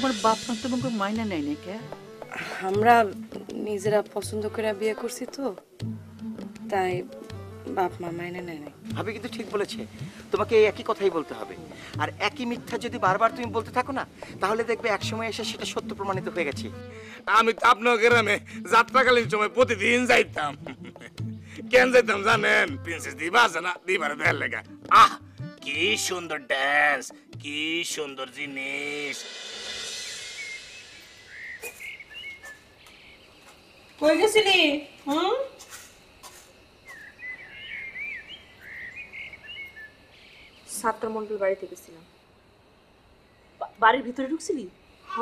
তোমার বাপ মা তোমাকে মাইনা নেয় না কে? আমরা নিজেরা পছন্দ করে বিয়ে করছি তো, তাই বাপ মা মাইনে নেয় না। ভাবি কিন্তু ঠিক বলেছে, তোমাকে এই একই কথাই বলতে হবে। আর একই মিথ্যা যদি বারবার তুমি বলতে থাকো না, তাহলে দেখবে একসময় এসে সেটা সত্য প্রমাণিত হয়ে গেছে। আমি তো আপনার গ্রামে যাত্রাকালীন সময় প্রতিদিন যাইতাম। কেন যাইতাম জানেন? প্রিন্সেস দিবা আছে না, দিবার দেয়ার লেগা। আহ কি সুন্দর ড্যান্স, কি সুন্দর জিনিস। কই গেছিলি? সাতটার মন্ডল বাড়িতে গেছিলাম। বাড়ির ভিতরে ঢুকছিলি? হ,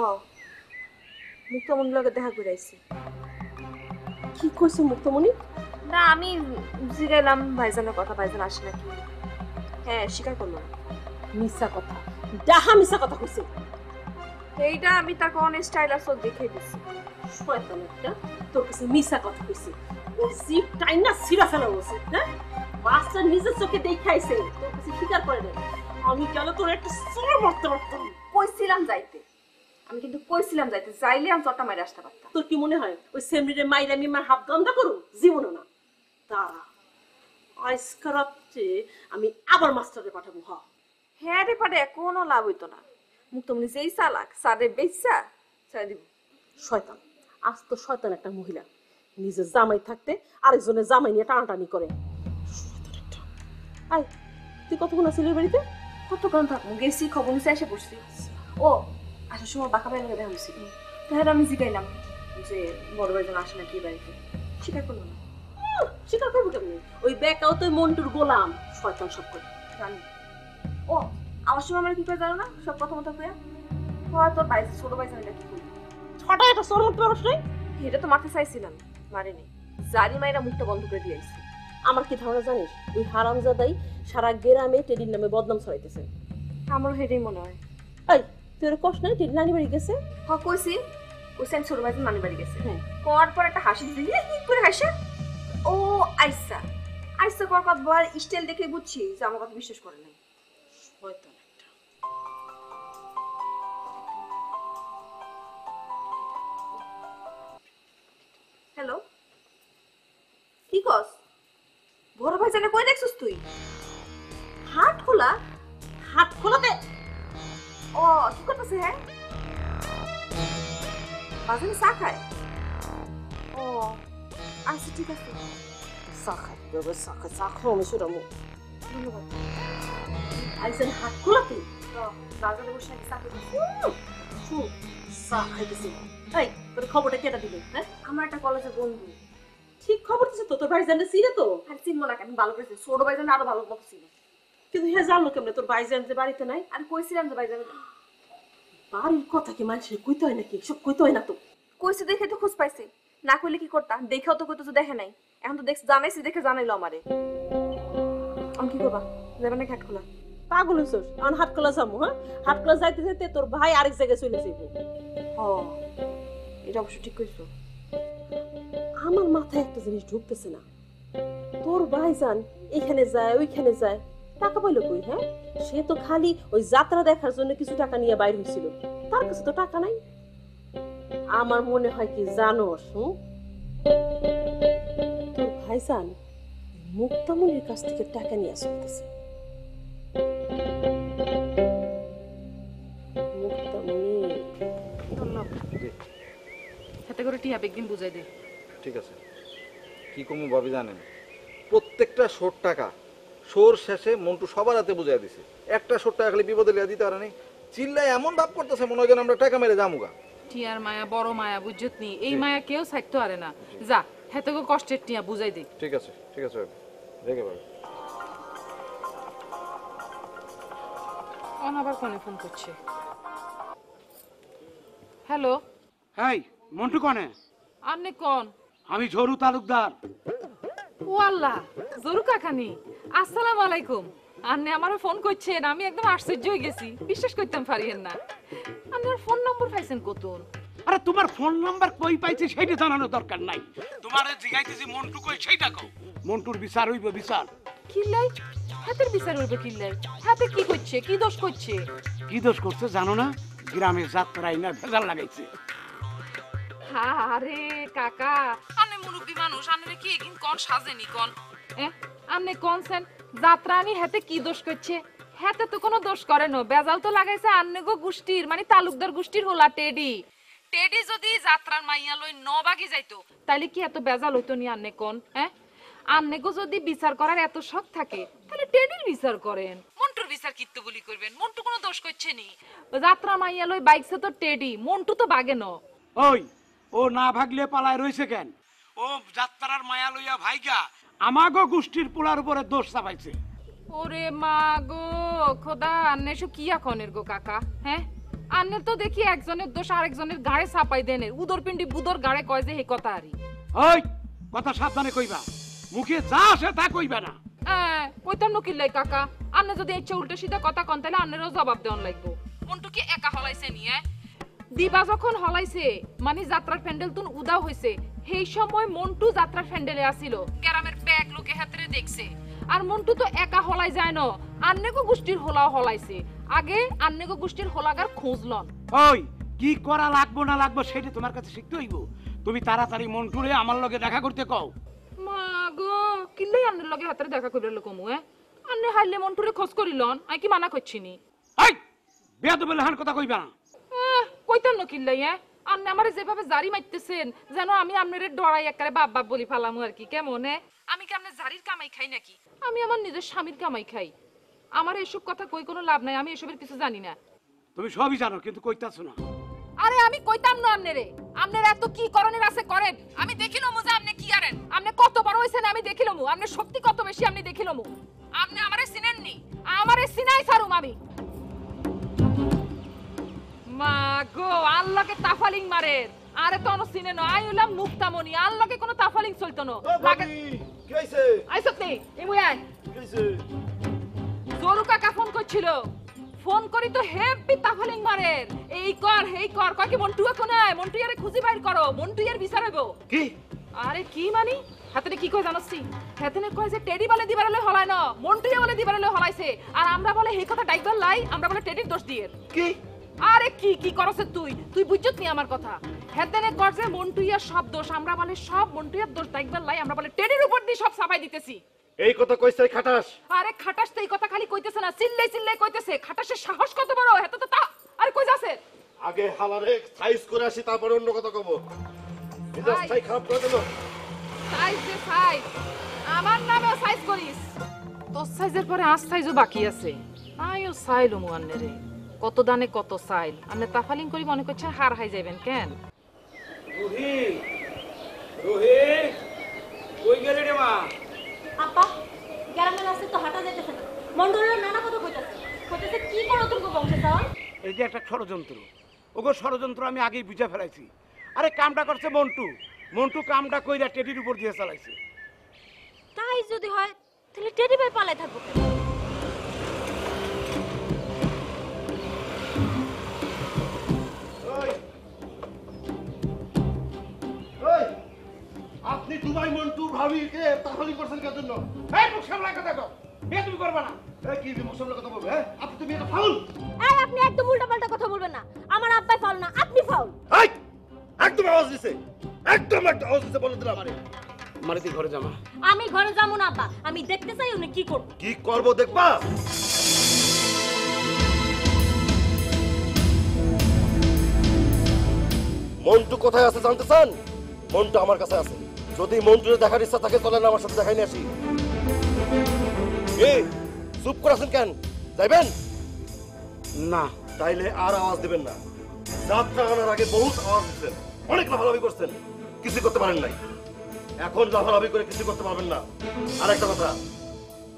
মুক্তামণির লগে দেখা করে আইছি। কি কইছে মুক্তমণি? না, আমি জিগাইলাম ভাইজানের কথা, ভাইজান আসে নাকি। হ্যাঁ, স্বীকার করলো। মিছা কথা, ডাহা মিছা কথা কইছে। এইটা আমি তাকে অনেক স্টাইল আসল দেখে দিছি। শয়তান একটা, তোর কাছে মিছা কথা কইছে। ও জিপ টাইনা সিরা ফেলা হইছে, হ্যাঁ? মাস্টার নিজের চোখে দেখাইছে, তোর কাছে স্বীকার করে না। আমি কেন তোর একটা সর মারতে পারতাম? কইছিলাম যাইতে, আমি কিন্তু কইছিলাম যাইতে, যাইলে আমি চটা মাইরে আসতে পারতাম। তোর কি মনে হয় ওই সেমরিরে মাইরা আমি আমার হাত গন্ধা করু? জীবনও না। তারা আজকে রাত্রে আমি আবার মাস্টারে পাঠাবো। হ্যাঁ রে পারে, কোনো লাভ হইতো না। মুক্তমণি যেই চালাক, সারে বেচা চাই দিব। শয়তান, আজ তো শয়তান একটা মহিলা নিজের জামাই থাকতে আরেকজনের জামাই নিয়ে টানাটানি করে। আয়, তুই কতক্ষণ আছিলি বাড়িতে? কতক্ষণ থাকবো? গেছি, খবর নিচে এসে পড়ছি। ও আসার সময় বাঁকা বাইরে দেখা হয়েছিল, তাহলে আমি জিগাইলাম যে বড় ভাইজন আসে নাকি বাড়িতে। স্বীকার করলো না। স্বীকার করবো কেমনি? ওই বেকাও তো মন্টুর গোলাম। শয়তান সব করে জানি। ও আমার সময় আমরা কি করে জানো না, সব কথা মতো কইয়া হয় তোর ভাই ছোট ভাইজন এটা কি করবি? ছটা একটা সর মতো পারস নাই? এটা তো মারতে চাইছিলাম, মারিনি। জারি মাইরা মুখটা বন্ধ করে দিয়ে আইছি। আমার কি ধারণা জানিস, ওই হারামজাদাই সারা গ্রামে টেডির নামে বদনাম ছড়াইতেছে। আমারও হেঁটেই মনে হয়। এই তুই ওর কষ্ট নাই? টেডি নানি বাড়ি গেছে। হ কইছি, কইছি আমি ছোট ভাইজন নানি বাড়ি গেছে। হ্যাঁ, কর পর একটা হাসি দিলি কি করে হাসে। ও আইসা আইসা কর কথা বল, স্টাইল দেখে বুঝছি যে আমার কথা বিশ্বাস করে নাই। শয়তান একটা। হ্যালো, কি কস? বড় ভাইজানে কই দেখছস তুই? হাট খোলা? হাত খোলাতে? ও কি করতেছে? হ্যাঁ, বাজারে চা খায়। ও আচ্ছা ঠিক আছে। চা খাই, বেবে চা খাই, চা খাও আমি সেরকম। ধন্যবাদ। আইসেন হাত খোলাতে? বাজারে বসে চা খেতেছি। চা খাইতেছি। এই তোর খবরটা কেটা দিবে? হ্যাঁ, আমার একটা কলেজের বন্ধু। ঠিক খবর দিছে তো? তোর ভাইজানটা চিনে তো? আর চিনবো না কেন, ভালো করেছে। ছোট ভাইজান আরো ভালো মতো ছিল। কিন্তু হ্যাঁ, জানলো কেমনে তোর ভাইজান যে বাড়িতে নাই? আর কইছিলাম যে ভাইজান বাড়ির কথা কি মানুষের কইতে হয় নাকি? সব কইতে হয় না তো। কইছে দেখে তো খোঁজ পাইছি, না কইলে কি করতা? দেখেও তো কইতো, দেখে নাই। এখন তো দেখছ, জানাইছি দেখে জানাইলো আমারে। আমি কি করবা? যাবে না ঘাট খোলা? পাগল হইছস? এখন হাট খোলা যাবো? হ্যাঁ, হাট খোলা যাইতে যাইতে তোর ভাই আরেক জায়গায় চলে যাইব। হ, এটা অবশ্য ঠিক কইছো। আমার মাথায় একটা জিনিস ঢুকতেছে না। তোর ভাইজান এখানে যায় ওইখানে যায়, টাকা পাইলো কই? হ্যাঁ, সে তো খালি ওই যাত্রা দেখার জন্য কিছু টাকা নিয়ে বাইর হয়েছিল, তার কাছে তো টাকা নাই। আমার মনে হয় কি জানোস, তোর ভাইজান মুক্তামণির কাছ থেকে টাকা নিয়ে আসতেছে। হাতে করে টিয়া একদিন বুঝাই দে। ঠিক আছে, কি কমু ভাবি জানেন, প্রত্যেকটা শোর টাকা শোর শেষে মন্টু সবার হাতে বুঝাই দিছে। একটা শোর টাকা খালি বিপদে লিয়া দিতে পারে নাই। চিল্লাই এমন ভাব করতেছে মনে হয় আমরা টাকা মেরে যামুগা। টিয়ার মায়া বড় মায়া, বুঝছত নি? এই মায়া কেউ ছাড়তে পারে না। যা হাতে করে কষ্টের টিয়া বুঝাই দে। ঠিক আছে, ঠিক আছে ভাবি, রেখে ভাবি। আবার ফোনে ফোন করছে। হ্যালো, হাই মন্টু কনে? আন্নে কোন? আমি ঝরু তালুকদার। ও আল্লাহ, জরু কাকানি, আসসালামু আলাইকুম। আন্নে আমারও ফোন করছেন, আমি একদম আশ্চর্য হয়ে গেছি, বিশ্বাস করতাম পারিয়েন না। আন্নের ফোন নম্বর পাইছেন কতন? আরে তোমার ফোন নাম্বার কই পাইছে সেইটা জানানোর দরকার নাই। তোমারে জিগাইতেছি মন্টু কই সেইটা কও। মন্টুর বিচার হইব বিচার। কিল্লাই হাতের বিচার হইবে? কিল্লাই হাতে কি করছে? কি দোষ করছে? কি দোষ করছে জানো না? গ্রামে যাত্রায় না ভেজাল লাগাইছে। আরে কাকা আনে মুরব্বী মানুষ আনে কি একিন কোন সাজেনি কোন আনে কোনছেন যাত্রা আনি হাতে কি দোষ করছে? হাতে তো কোনো দোষ করে না, বেজাল তো লাগাইছে আন্নে গো গোষ্ঠীর মানে তালুকদার গোষ্ঠীর হোলা টেডি। টেডি যদি যাত্রার মাইয়া লই নবাগি যাইতো তাইলে কি এত বেজাল হইতো নি আন্নে কোন? আন্নে গো যদি বিচার করার এত শখ থাকে তাহলে টেডির বিচার করেন, মন্টুর বিচার কিত্ত বলি করবেন? মন্টু কোনো দোষ করছে নি, যাত্রা মাইয়া লই বাইকছে তো টেডি, মন্টু তো বাগে ন। ওই ও না ভাগলে পালায় রইছে কেন? ও যাত্রার মায়া লইয়া ভাইগা আমাগো গোষ্ঠীর পোলার উপরে দোষ চাপাইছে। ওরে মা গো খোদা, আন্নে সব কি এখনের গো কাকা? আন্নে তো দেখি একজনের দোষ আরেকজনের গাড়ে চাপাই দেন, উদর পিন্ডি বুদর গাড়ে কয় যে এই কথা আরি। ওই কথা সাবধানে কইবা, মুখে যা আসে তা কইবা না। কইতাম নকিল লাই কাকা, আন্নে যদি ইচ্ছা উল্টো সিধা কথা কন তাহলে আন্নেরও জবাব দেওয়ান লাগবো। মন্টু কি একা হলাইছে নিয়ে? দিবা যখন হলাইছে মানে যাত্রার প্যান্ডেল তুন উদাও হইছে, সেই সময় মন্টু যাত্রার প্যান্ডেলে আসিল, গ্রামের ব্যাগ লোকে হাতে দেখছে। আর মন্টু তো একা হলাই যায় না, আন্নেগো গোষ্ঠীর হোলাও হলাইছে। আগে আন্নেগো গোষ্ঠীর হোলাগার খোঁজ লন। ওই কি করা লাগবো না লাগবো সেটা তোমার কাছে শিখতে হইব। তুমি তাড়াতাড়ি মন্টুরে আমার লগে দেখা করতে কও। মা গো কিল্লাই আন্নের লগে হাতে দেখা কইরা লকমু আন্নে হাইলে মন্টুরে খোঁজ করিলন, আই কি মানা করছিনি? এই বেয়াদব লহান কথা কইবা না। কইতাম না কিল্লাই আন্নে আমারে যেভাবে জারি মারতেছেন যেন আমি আমনেরে ডরাই একারে বাপ বাপ বলি ফালামু আর কি। কেমন আমি কি আমনে জারির কামাই খাই নাকি? আমি আমার নিজের স্বামীর কামাই খাই। আমার এসব কথা কই কোনো লাভ নাই, আমি এসবের কিছু জানি না। তুমি সবই জানো কিন্তু কইতাছো না। আরে আমি কইতাম না আমনেরে, আমনের এত কি করণের আছে করেন, আমি দেখিলমু যে আপনি কি করেন। আপনি কত বড় হইছেন আমি দেখিলমু, আপনি শক্তি কত বেশি আমি দেখিলমু। আপনি আমারে চিনেননি, আমারে চিনাই ছাড়ুম আমি। মা গো আল্লাহকে তাফালিং মারে, আরে তো অন চিনে না, আই হইলাম মুক্তামণি, আল্লাহকে কোনো তাফালিং চলতো না। কি হইছে? আইছত নি ইমু আই কি হইছে? জরু কাকা ফোন করছিল, ফোন করি তো হেভি তাফালিং মারে, এই কর হেই কর, কয় কি মন্টু কোন আয়, মন্টু ইয়ারে খুঁজি বাইর করো, মন্টু ইয়ার বিচার হইব। কি? আরে কি মানি হাতে কি কয় জানোসি? হাতে কয় যে টেডি বলে দিবারলে হলায় না, মন্টু ইয়া বলে দিবারলে হলাইছে, আর আমরা বলে এই কথা ডাইবার লাই, আমরা বলে টেডির দোষ দিয়ে। কি? আরে কি কি করছ তুই? তুই বুঝছত নি আমার কথা? হেদেনে কর যে মন্টু ইয়ার সব দোষ, আমরা বলে সব মন্টু ইয়ার দোষ ডাইবার লাই, আমরা বলে টেডির উপর দিয়ে সব সাফাই দিতেছি। এই কথা কইছে খাটাস? আরে খাটাস তো এই কথা খালি কইতেছে না, চিল্লাই চিল্লাই কইতেছে। খাটাসের সাহস কত বড়, হেতে তো তা আরে কই যাচ্ছে? আগে হালারে সাইজ করে আসি তারপর অন্য কথা কব। এটা সাইজ খারাপ করে দিল। সাইজ যে সাইজ, আমার নামেও সাইজ করিস? তোর সাইজের পরে আজ সাইজও বাকি আছে। আইও সাইল মুয়ান্নে রে, কত দানে কত সাইল। আপনি তাফালিং করি মনে করছেন হার হাই যাবেন কেন? রুহি রুহি কই গেলি রে মা? আপা গ্রামের রাস্তায় তো হাঁটা যাইতেছে না, মন্ডলের নানা কথা কইতাছে, কইতাছে কি করো তুমি বংশে যাও? এই যে একটা ষড়যন্ত্র, ওগো ষড়যন্ত্র আমি আগেই বুঝে ফেলাইছি। আরে কামটা করছে মন্টু, মন্টু কামটা কইরা টেডির উপর দিয়ে চালাইছে। তাই যদি হয় তাহলে টেডি ভাই পালাই থাকবো কেন? এই আপনি দুবাই মন্টু ভাবিকে তাহলে করছেন কার জন্য? এই মুখ সামলা কথা কও, বিয়ে তুমি করবা না। এই কি মুসলমান কথা বলবে? হ্যাঁ আপনি তো মেয়েটা ফাউল। এই আপনি একদম উল্টাপাল্টা কথা বলবেন না, আমার আব্বাই ফাউল না, আপনি ফাউল। এই একদম আওয়াজ দিছে, একদম একটা আওয়াজ দিছে বলে দিলাম। আরে মারিতি ঘরে জামা। আমি ঘরে যাবো না আব্বা, আমি দেখতে চাই উনি কি করব। কি করব দেখবা? মন্টু কোথায় আছে জানতে চান? মন্টু আমার কাছে আছে, যদি মন্টুরে দেখার ইচ্ছা থাকে চলেন আমার সাথে দেখাই নিয়ে আসি। এই চুপ করে আছেন কেন? যাইবেন না তাইলে আর আওয়াজ দিবেন না। যাত্রা আনার আগে বহুত আওয়াজ দিচ্ছেন, অনেক লাফালাফি করছেন, কিছু করতে পারেন নাই। এখন লাফালাফি করে কিছু করতে পারবেন না। আর একটা কথা,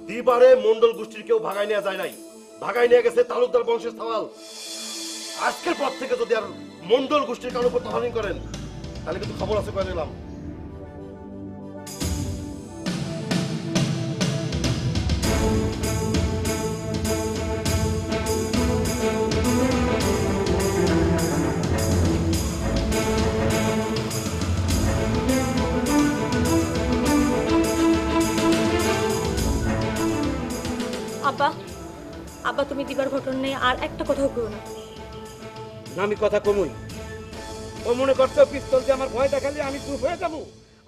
দিবারে মন্ডল গোষ্ঠীর কেউ ভাগাই নেওয়া যায় নাই, ভাগাই নিয়ে গেছে তালুকদার বংশের সওয়াল। আজকের পর থেকে যদি আর মন্ডল গোষ্ঠীর কারোর উপর তহবিল করেন তাহলে কিন্তু খবর আছে করে নিলাম। আব্বা আব্বা তুমি দিবার ঘটনা নেই আর একটা কথাও কইও না। না আমি কথা কমুই? ও মনে করছো পিস্তল যে আমার ভয় দেখালে আমি চুপ হয়ে যাবো?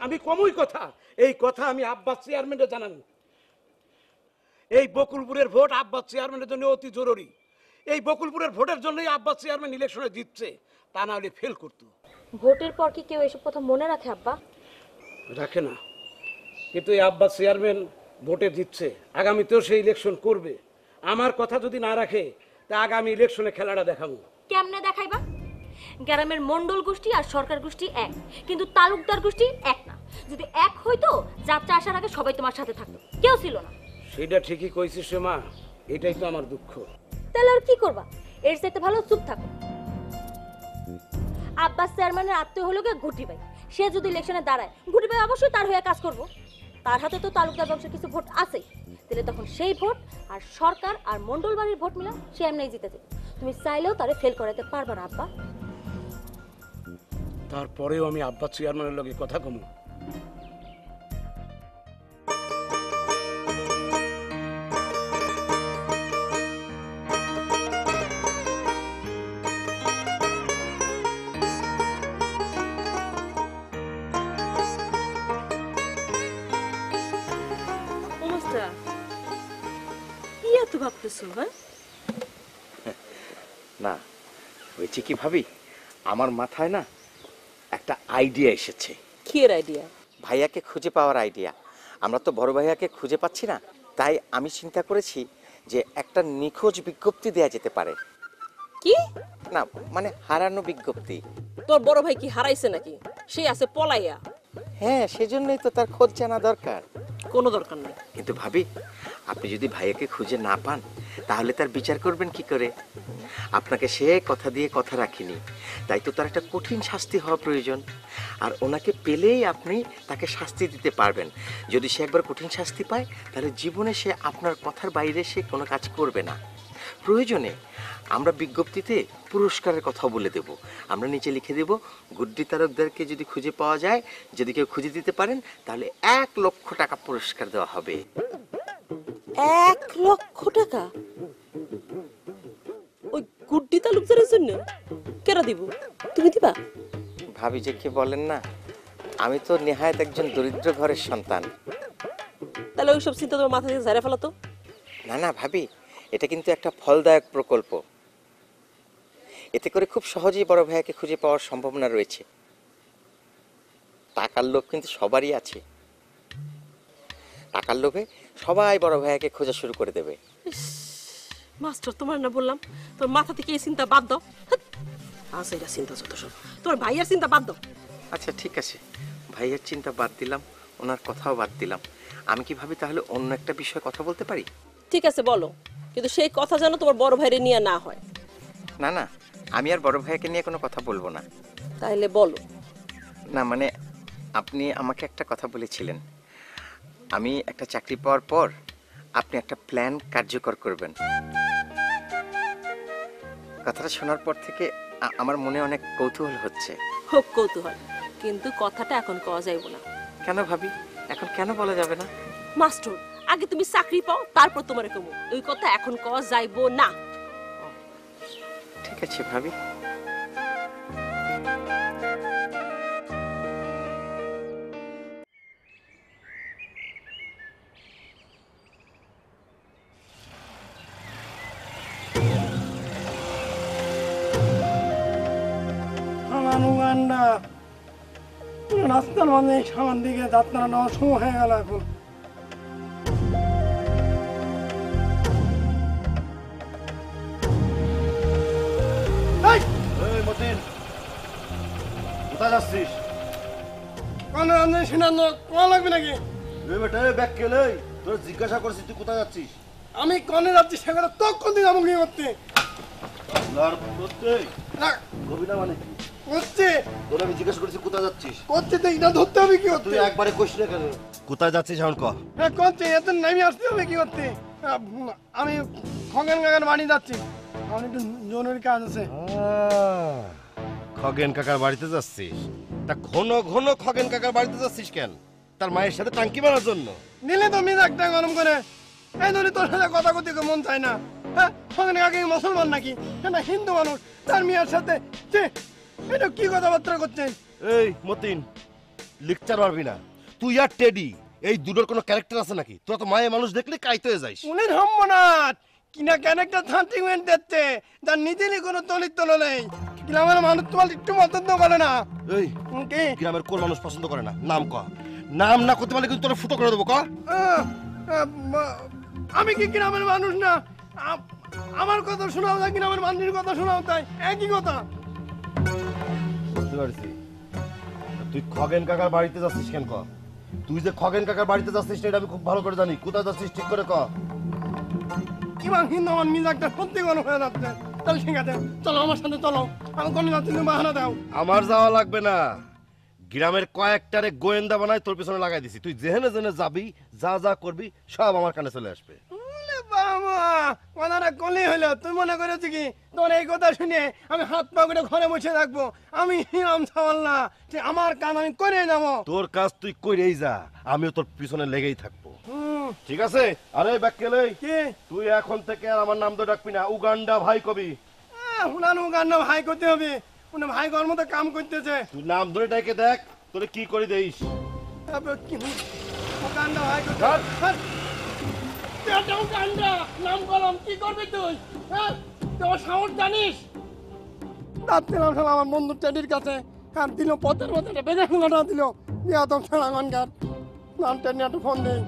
আমি কমুই কথা। এই কথা আমি আব্বাস চেয়ারম্যানকে জানাবো। এই বকুলপুরের ভোট আব্বাস চেয়ারম্যানের জন্য অতি জরুরি। এই বকুলপুরের ভোটের জন্যই আব্বাস চেয়ারম্যান ইলেকশনে জিতছে, তা না হলে ফেল করতো। ভোটের পর কি কেউ এসব কথা মনে রাখে আব্বা? রাখে না, কিন্তু এই আব্বাস চেয়ারম্যান ভোটে জিতছে, আগামীতেও সে ইলেকশন করবে। আমার কথা যদি না রাখে তা আগামী ইলেকশনে খেলাটা দেখাবো। কেমনে দেখাইবা? গ্রামের মন্ডল গোষ্ঠী আর সরকার গোষ্ঠী এক, কিন্তু তালুকদার গোষ্ঠী এক না। যদি এক হইতো, যাত্রা আসার আগে সবাই তোমার সাথে থাকতো, কেউ ছিল না। সেটা ঠিকই কইছিস রে মা, এটাই তো আমার দুঃখ। তাহলে আর কি করবা? এর চাইতে ভালো চুপ থাকো। আব্বাস চেয়ারম্যানের আত্মীয় হলো গিয়ে ঘুটি ভাই। সে যদি ইলেকশনে দাঁড়ায়, ঘুটি ভাই অবশ্যই তার হয়ে কাজ করব। তার হাতে তো তালুকদার বংশের কিছু ভোট আছেই। তাহলে তখন সেই ভোট আর সরকার আর মন্ডল বাড়ির ভোট মিলা সে এমনি জিতে যাবে। তুমি চাইলেও তারে ফেল করাতে পারবা না আব্বা। তারপরেও আমি আব্বাস চেয়ারম্যানের লগে কথা কমু। কি এত ভাবতেছো? হ্যাঁ না হয়েছে কি ভাবি, আমার মাথায় না একটা আইডিয়া এসেছে। কি এর আইডিয়া? ভাইয়াকে খুঁজে পাওয়ার আইডিয়া। আমরা তো বড় ভাইয়াকে খুঁজে পাচ্ছি না, তাই আমি চিন্তা করেছি যে একটা নিখোঁজ বিজ্ঞপ্তি দেয়া যেতে পারে। কি? না মানে হারানো বিজ্ঞপ্তি। তোর বড় ভাই কি হারাইছে নাকি? সে আছে পলাইয়া। হ্যাঁ, সেজন্যই তো তার খোঁজ জানা দরকার। কোনো দরকার নেই। কিন্তু ভাবি, আপনি যদি ভাইয়াকে খুঁজে না পান তাহলে তার বিচার করবেন কি করে? আপনাকে সে কথা দিয়ে কথা রাখিনি, তাই তো তার একটা কঠিন শাস্তি হওয়া প্রয়োজন। আর ওনাকে পেলেই আপনি তাকে শাস্তি দিতে পারবেন। যদি সে একবার কঠিন শাস্তি পায় তাহলে জীবনে সে আপনার কথার বাইরে সে কোনো কাজ করবে না। প্রয়োজনে আমরা বিজ্ঞপ্তিতে পুরস্কারের কথা বলে দেব। আমরা নিচে লিখে দেব, গুড্ডি তালুকদারকে যদি খুঁজে পাওয়া যায়, যদি কেউ খুঁজে দিতে পারেন তাহলে 1 লক্ষ টাকা পুরস্কার দেওয়া হবে। 1 লক্ষ টাকা? ওই গুড্ডি তালুকদারের জন্য? কেন দিব? তুমি দিবা? ভাবি যে কি বলেন না, আমি তো নেহায়েত একজন দরিদ্র ঘরের সন্তান। তাহলে ওইসব চিন্তা তোমার মাথা থেকে ঝাড়া ফেলাতো। না না ভাবি, এটা কিন্তু একটা ফলদায়ক প্রকল্প। এতে করে খুব সহজেই বড় ভাইয়াকে খুঁজে পাওয়ার সম্ভাবনা রয়েছে। টাকার লোভ কিন্তু সবারই আছে। টাকার লোভে সবাই বড় ভাইয়াকে খোঁজা শুরু করে দেবে। মাস্টার, তোমার না বললাম তোর মাথা থেকে এই চিন্তা বাদ দাও। আচ্ছা, এটা চিন্তা যত সব, তোর ভাইয়ের চিন্তা বাদ দাও। আচ্ছা ঠিক আছে, ভাইয়ের চিন্তা বাদ দিলাম, ওনার কথাও বাদ দিলাম। আমি কি ভাবি তাহলে অন্য একটা বিষয়ে কথা বলতে পারি? ঠিক আছে বলো, কিন্তু সেই কথা যেন তোমার বড় ভাইরে নিয়ে না হয়। না না, আমি আর বড় ভাইয়াকে নিয়ে কোনো কথা বলবো না। তাহলে বলো। না মানে আপনি আমাকে একটা কথা বলেছিলেন, আমি একটা চাকরি পাওয়ার পর আপনি একটা প্ল্যান কার্যকর করবেন। কথাটা শোনার পর থেকে আমার মনে অনেক কৌতূহল হচ্ছে। খুব কৌতূহল, কিন্তু কথাটা এখন কওয়া যাইব না। কেন ভাবি, এখন কেন বলা যাবে না? মাস্টার, আগে তুমি চাকরি পাও, তারপর তোমার কমু। ওই কথা এখন কওয়া যাইব না। ঠিক আছে ভাবি। উগান্ডা রাস্তার মানে সামান দিকে যাত্রা নেওয়ার সময় হয়ে গেল এখন। কোথায় যাচ্ছিস? কানে রান্না সিনান্ন তোমার লাগবে নাকি? বেটা ব্যাগ কেলে তোর জিজ্ঞাসা করছিস তুই কোথায় যাচ্ছিস? আমি কনে যাচ্ছি সেখানে তো কোন দিন আমাকে করতে গভীরা মানে কি করছে? তোর আমি জিজ্ঞাসা করছি কোথায় যাচ্ছিস? করছে তো এটা ধরতে হবে কি করতে? তুই একবারে কইস না কেন? কোথায় যাচ্ছিস এখন ক? হ্যাঁ করছে, এত নামি আসতে হবে কি করতে? আমি খগেন কাকার বাড়ি যাচ্ছি, আমার একটু জরুরি কাজ আছে। খগেন কাকার বাড়িতে যাচ্ছিস? তা ঘন ঘন খগেন কাকার বাড়িতে যাচ্ছিস কেন? তার মায়ের সাথে টাঙ্কি মারার জন্য? নিলে তো মেজাকটা গরম করে। এই ধরে তোর সাথে কথা করতে মন চায় না। হ্যাঁ খগেন কাকা কি মুসলমান নাকি না হিন্দু মানুষ তার মেয়ের সাথে ছি, এটা কি কথাবার্তা করছেন? এই মতিন লেকচার মারবি না, তুই আর টেডি এই দুটোর কোনো ক্যারেক্টার আছে নাকি? তোরা তো মায়ে মানুষ দেখলে কাইতে হয়ে যাইস। উনি রম্বনাথ কিনা ক্যারেক্টার সার্টিফিকেট দিচ্ছে যার নিজেরই কোনো চরিত্র নেই। গ্রামের মানুষ তোমার একটু পছন্দ করে না। এই কি গ্রামের কোন মানুষ পছন্দ করে না? নাম ক, নাম না করতে পারলে কিন্তু তোরা ফুটো করে দেবো। ক আমি কি গ্রামের মানুষ না? আমার কথা শোনাও তাই গ্রামের মানুষের কথা শোনাও তাই একই কথা। বুঝতে পারছি, তুই খগেন কাকার বাড়িতে যাচ্ছিস কেন? ক তুই যে খগেন কাকার বাড়িতে যাচ্ছিস এটা আমি খুব ভালো করে জানি। কোথায় যাচ্ছিস ঠিক করে ক। ইমান হিন্দু আমার মিজাকটা সত্যি কোনো হয়ে যাচ্ছে। তাহলে ঠিক আছে চলো আমার সাথে চলো, আমি কোন যাচ্ছি তুমি বাহানা দাও। আমার যাওয়া লাগবে না, গ্রামের কয়েকটারে গোয়েন্দা বানায় তোর পিছনে লাগাই দিছি। তুই যেহেনে যেনে যাবি, যা যা করবি সব আমার কানে চলে আসবে। বাবা কথাটা কলি হলো, তুই মনে করেছি কি তোর এই কথা শুনে আমি হাত পা করে ঘরে বসে থাকবো? আমি হিরাম সাওয়াল না, আমার কাম আমি করে যাবো। তোর কাজ তুই কইরেই যা, আমিও তোর পিছনে লেগেই থাকবো। ঠিক আছে? আরে ব্যাককেলে কি তুই এখন থেকে আর আমার নাম তো ডাকবি না, উগান্ডা ভাই কবি। উনান উগান্ডা ভাই করতে হবে, উনি ভাই কর মতো কাম করতেছে। তুই নাম ধরে ডাকে দেখ তোরে কি করে দেইস। উগান্ডা ভাই করতে উগান্ডা নাম কলম কি করবি তুই? হ্যাঁ তোর সাহস জানিস? যাচ্ছিলাম শালা আমার বন্ধু টেডির কাছে, আর দিল পথের মধ্যে বেজে ফেলাটা দিল দিয়া তো ছাড়া গানগার নাম টেডি একটু ফোন দেই।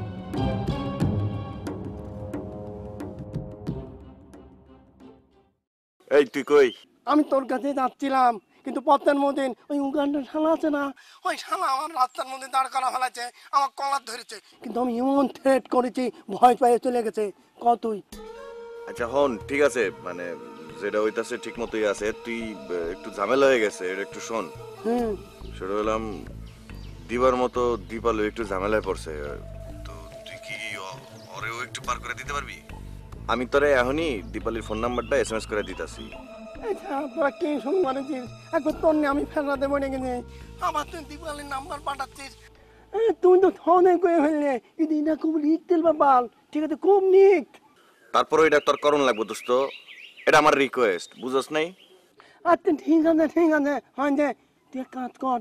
এই তুই কই? আমি তোর কাছে যাচ্ছিলাম, কিন্তু পথের মধ্যে ওই উগান্ডার শালা আছে না, ওই শালা আমার রাস্তার মধ্যে দাঁড় করা ফেলাছে, আমার কলার ধরেছে, কিন্তু আমি এমন থ্রেট করেছি ভয় পেয়ে চলে গেছে। তুই আচ্ছা হন, ঠিক আছে, মানে যেটা হইতাছে ঠিক মতোই আছে। তুই একটু ঝামেলা হয়ে গেছে, এটা একটু শোন। সেটা হলাম দিবার মতো দীপালো একটু ঝামেলায় পড়ছে, তো তুই কি ওরেও একটু পার করে দিতে পারবি? আমি তোরে এখনই দীপালির ফোন নাম্বারটা SMS করে দিতাছি। তোরা কি শুরু করেছিস? একবার তোর নিয়ে আমি ফেরাতে বলে গেছি, আবার তুই দীপালির নাম্বার পাঠাচ্ছিস। তুই তো ফোনে কয়ে ফেললে, কিন্তু এটা খুব লিখতেল বাবাল, ঠিক আছে খুব নিক। তারপর এটা তোর করণ লাগবে দোস্ত, এটা আমার রিকোয়েস্ট, বুঝছ নাই? আচ্ছা ঠিক আছে ঠিক আছে, হয় যে তুই এক কাজ কর,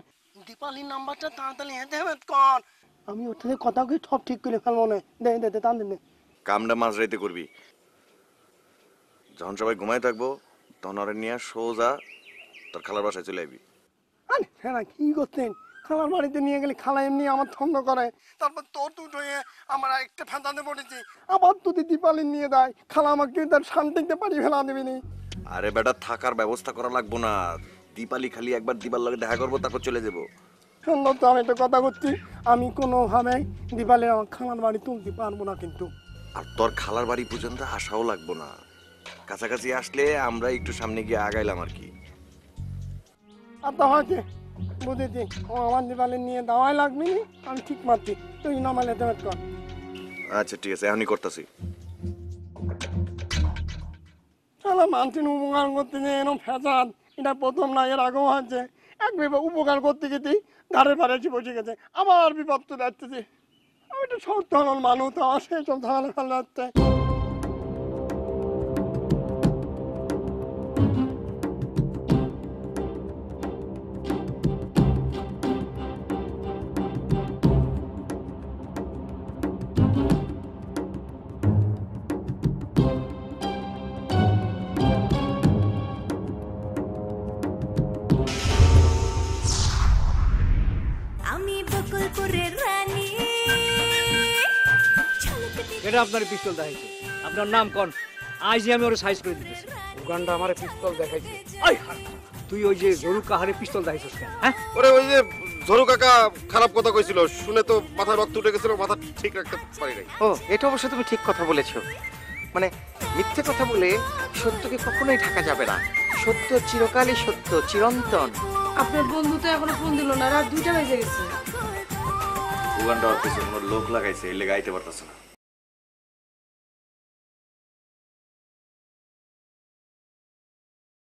দীপালির নাম্বারটা তাড়াতাড়ি হেঁটে কর, আমি ওর সাথে কথা কই সব ঠিক করে ফেলবো না। দে দে দে টান দে। কামটা মাঝ রাইতে করবি, যখন সবাই ঘুমাই থাকবো তখন ওরে নিয়ে সোজা তোর খালার বাসায় চলে আসবি। আরে হ্যাঁ কি করতেন, খালার বাড়িতে নিয়ে গেলে খালা এমনি আমার ছন্দ করে, তারপর তোর দুটো হয়ে আমার একটা ফেঁদাতে পড়েছি, আবার তুই দীপালি নিয়ে দেয়, খালা আমাকে তার শান্তিতে পারি ফেলা দেবে নি। আরে বেটা থাকার ব্যবস্থা করা লাগবো না, দীপালি খালি একবার দিবার লগে দেখা করবো তারপর চলে যাবো। সুন্দর তো আমি একটা কথা করছি, আমি কোনোভাবে দীপালির আমার খালার বাড়ি তুলতে পারবো না কিন্তু। আর তোর খালার বাড়ি পর্যন্ত আসাও লাগবো না, কাছাকাছি আসলে আমরা একটু সামনে গিয়ে আগাইলাম আর কি। আর তো হয়েছে বুঝেছি, ও আমার দীপালি নিয়ে দেওয়াই লাগবে নি, আমি ঠিক মারছি, তুই নামালে দেবে কর। আচ্ছা ঠিক আছে, এখনই করতেছি। শালা মানুষের উপকার করতে যে এরকম ফেসাদ, এটা প্রথম না, এর আগেও হয়েছে। এক উপকার করতে গেছি ঘরের পাড়ে এসে বসে গেছে, আবার বিপদ চলে যাচ্ছে। আমি তো সত্য হলাম মানুষ, তো আমার সেই সব ঝামেলা ফেলা যাচ্ছে। এটা আপনার পিস্তল দেখাইছে, আপনার নাম কোন? আজই আমি ওর সাইজ করে দিতেছি। উগান্ডা আমারে পিস্তল দেখাইছে। আই তুই ওই যে জরু কাহারে পিস্তল দেখাইছিস কেন? হ্যাঁ ওরে ওই যে ঝরু কাকা খারাপ কথা কইছিল, শুনে তো মাথায় রক্ত উঠে গেছিল, মাথা ঠিক রাখতে পারি নাই। ও এটা অবশ্য তুমি ঠিক কথা বলেছো, মানে মিথ্যে কথা বলে সত্যকে কখনোই ঢাকা যাবে না, সত্য চিরকালই সত্য, চিরন্তন। আপনার বন্ধু তো এখনো ফোন দিল না, রাত 2টা বেজে গেছে। উগান্ডা অফিসে কোনো লোক লাগাইছে, এলে গাইতে পারতেছে না।